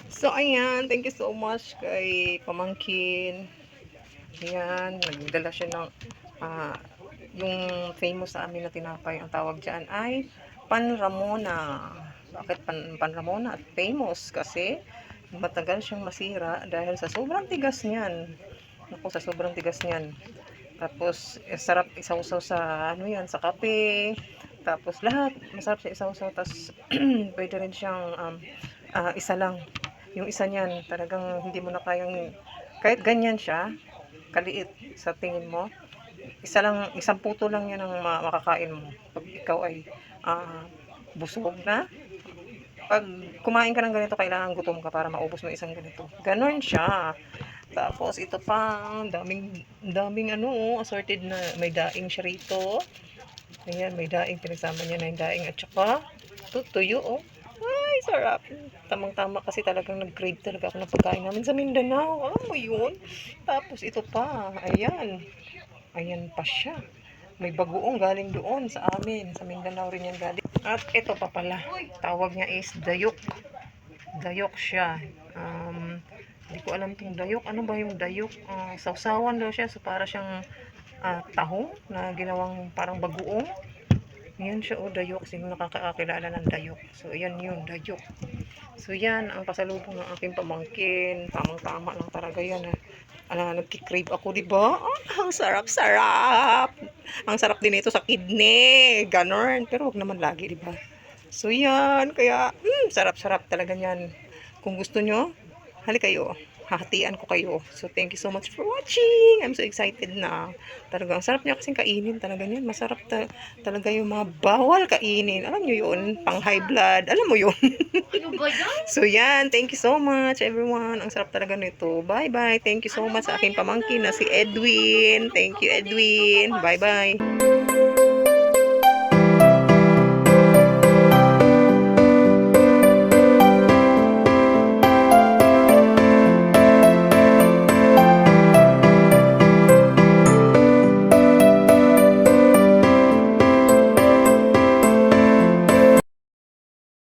So, ayan. Thank you so much kay Pamangkin. Ayan. Nagdala siya ng yung famous sa amin na tinapay. Ang tawag dyan ay Pan Ramona. Bakit Pan Ramona at famous? Kasi matagal siyang masira dahil sa sobrang tigas niyan. Naku, sa sobrang tigas niyan. Tapos, sarap isawsaw sa, ano yan, sa kape. Tapos, lahat, masarap siya isawsaw. Tapos, pwede rin siyang, isa lang. Yung isa niyan, talagang hindi mo na kayang, kahit ganyan siya, kaliit sa tingin mo, isa lang, isang puto lang yan ang makakain mo. Pag ikaw ay busog na, pag kumain ka ng ganito, kailangan gutom ka para maubos mo isang ganito. Ganon siya. Tapos ito pa, daming assorted na may daing siya rito. Ayan, may daing pinasama niya na yung daing at saka tuyo, oh. Ay, sarap. Tamang-tama kasi talagang nag-crave talaga ako ng pagkain namin sa Mindanao. Alam mo yun? Tapos ito pa, ayan. Ayan pa siya. May bagoong galing doon sa amin. Sa Mindanao rin yan galing. At ito pa pala. Tawag niya is dayok. Dayok siya. Hindi ko alam itong dayok. Ano ba yung dayok? Sausawan daw siya. So para siyang tahong na ginawang parang bagoong. Yan siya, dayok. Sino nakakakilala ng dayok? So, yan yun, dayok. So, yan ang pasalubong ng aking pamangkin. Tamang-tama lang talaga yan. Nagkikrave ako, diba? Ang sarap-sarap. Ang sarap din ito sa kidney. Ganon. Pero wag naman lagi, diba? So, yan. Kaya, sarap-sarap talaga yan. Kung gusto nyo, hali kayo. Hahatian ko kayo. So, thank you so much for watching. I'm so excited na. Talaga, ang sarap niya kasing kainin. Talaga yan. Masarap talaga yung mga bawal kainin. Alam nyo yun? Pang high blood. Alam mo yun? So, yan. Thank you so much, everyone. Ang sarap talaga nito. Bye-bye. Thank you so much sa aking pamangkin na si Edwin. Thank you, Edwin. Bye-bye.